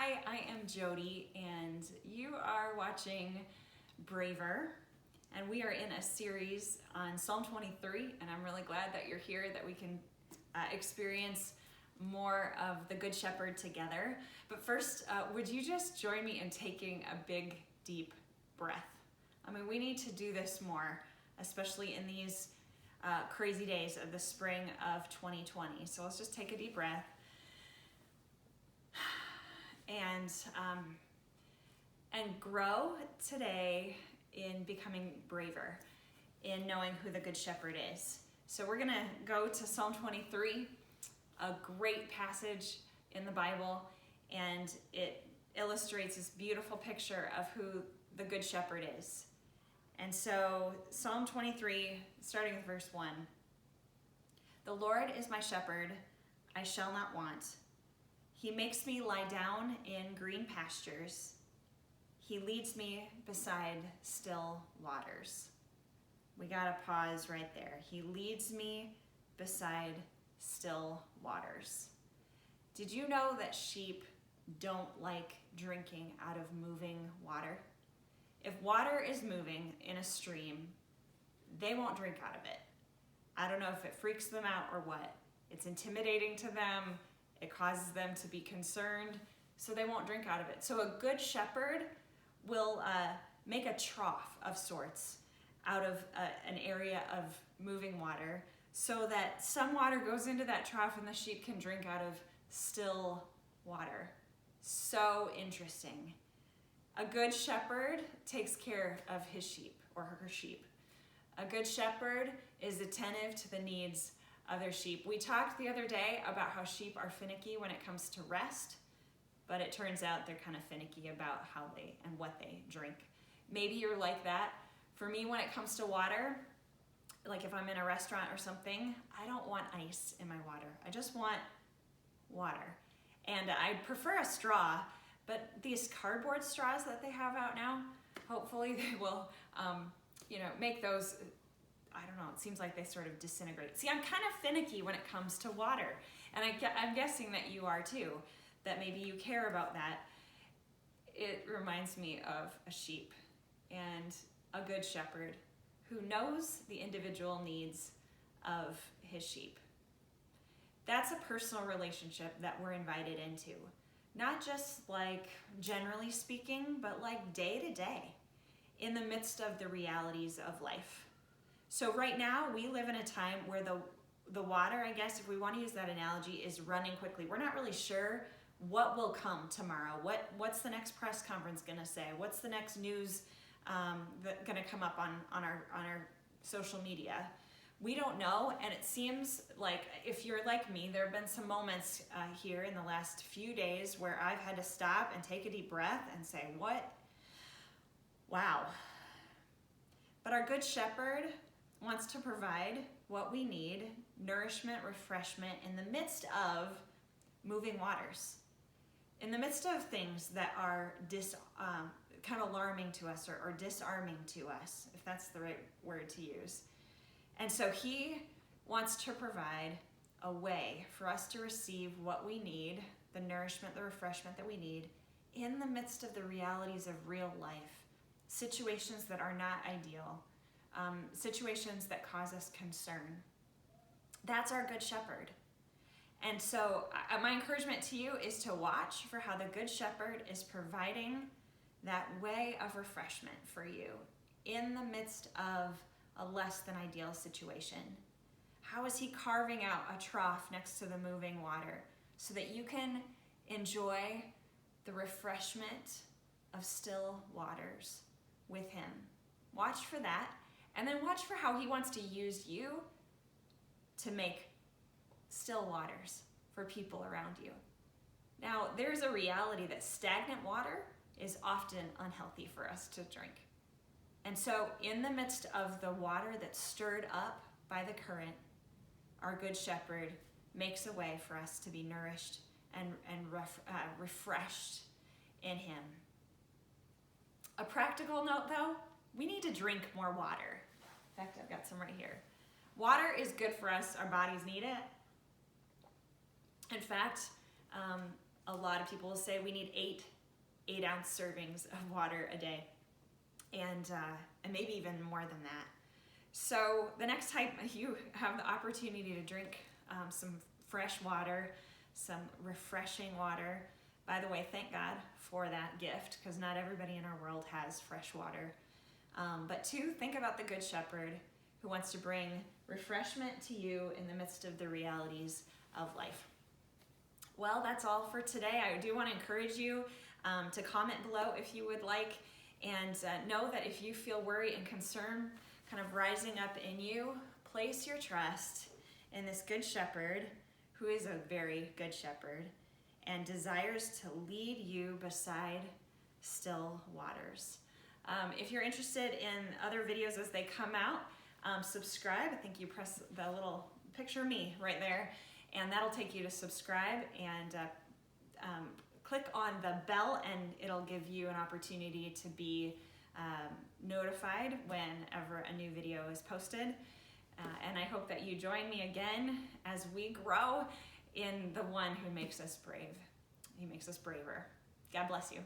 Hi, I am Jody, and you are watching Braver, and we are in a series on Psalm 23, and I'm really glad that you're here, that we can experience more of the Good Shepherd together. But first, would you just join me in taking a big, deep breath? I mean, we need to do this more, especially in these crazy days of the spring of 2020. So let's just take a deep breath. And grow today in becoming braver, in knowing who the Good Shepherd is. So we're gonna go to Psalm 23, a great passage in the Bible, and it illustrates this beautiful picture of who the Good Shepherd is. And so Psalm 23, starting with verse 1. The Lord is my shepherd, I shall not want. He makes me lie down in green pastures. He leads me beside still waters. We gotta pause right there. He leads me beside still waters. Did you know that sheep don't like drinking out of moving water? If water is moving in a stream, they won't drink out of it. I don't know if it freaks them out or what. It's intimidating to them. It causes them to be concerned, so they won't drink out of it. So a good shepherd will make a trough of sorts out of an area of moving water, so that some water goes into that trough and the sheep can drink out of still water. So interesting. A good shepherd takes care of his sheep or her sheep. A good shepherd is attentive to the needs of their sheep. We talked the other day about how sheep are finicky when it comes to rest, but it turns out they're kind of finicky about how they and what they drink. Maybe you're like that. For me, when it comes to water, like if I'm in a restaurant or something, I don't want ice in my water. I just want water. And I prefer a straw, but these cardboard straws that they have out now, hopefully they will make those, I don't know, it seems like they sort of disintegrate. See, I'm kind of finicky when it comes to water, and I'm guessing that you are too, that maybe you care about that. It reminds me of a sheep and a good shepherd who knows the individual needs of his sheep. That's a personal relationship that we're invited into. Not just like generally speaking, but like day to day in the midst of the realities of life. So right now we live in a time where the water, I guess, if we want to use that analogy, is running quickly. We're not really sure what will come tomorrow. What's the next press conference gonna say? What's the next news gonna come up on our social media? We don't know, and it seems like, if you're like me, there have been some moments here in the last few days where I've had to stop and take a deep breath and say, what? Wow. But our Good Shepherd wants to provide what we need, nourishment, refreshment, in the midst of moving waters, in the midst of things that are kind of alarming to us or disarming to us, if that's the right word to use. And so he wants to provide a way for us to receive what we need, the nourishment, the refreshment that we need, in the midst of the realities of real life, situations that are not ideal, situations that cause us concern. That's our Good Shepherd. And so my encouragement to you is to watch for how the Good Shepherd is providing that way of refreshment for you in the midst of a less than ideal situation. How is he carving out a trough next to the moving water so that you can enjoy the refreshment of still waters with him? Watch for that, and then watch for how he wants to use you to make still waters for people around you. Now, there's a reality that stagnant water is often unhealthy for us to drink. And so in the midst of the water that's stirred up by the current, our Good Shepherd makes a way for us to be nourished and refreshed in him. A practical note though, we need to drink more water. In fact, I've got some right here. Water is good for us, our bodies need it. In fact, A lot of people will say we need 8-ounce servings of water a day, and maybe even more than that. So the next time you have the opportunity to drink some fresh water, some refreshing water, by the way, thank God for that gift, because not everybody in our world has fresh water. But 2, think about the Good Shepherd who wants to bring refreshment to you in the midst of the realities of life. Well, that's all for today. I do want to encourage you to comment below if you would like, and know that if you feel worry and concern kind of rising up in you, place your trust in this Good Shepherd, who is a very good shepherd and desires to lead you beside still waters. If you're interested in other videos as they come out, subscribe. I think you press the little picture of me right there, and that'll take you to subscribe, and click on the bell, and it'll give you an opportunity to be notified whenever a new video is posted. And I hope that you join me again as we grow in the one who makes us brave. He makes us braver. God bless you.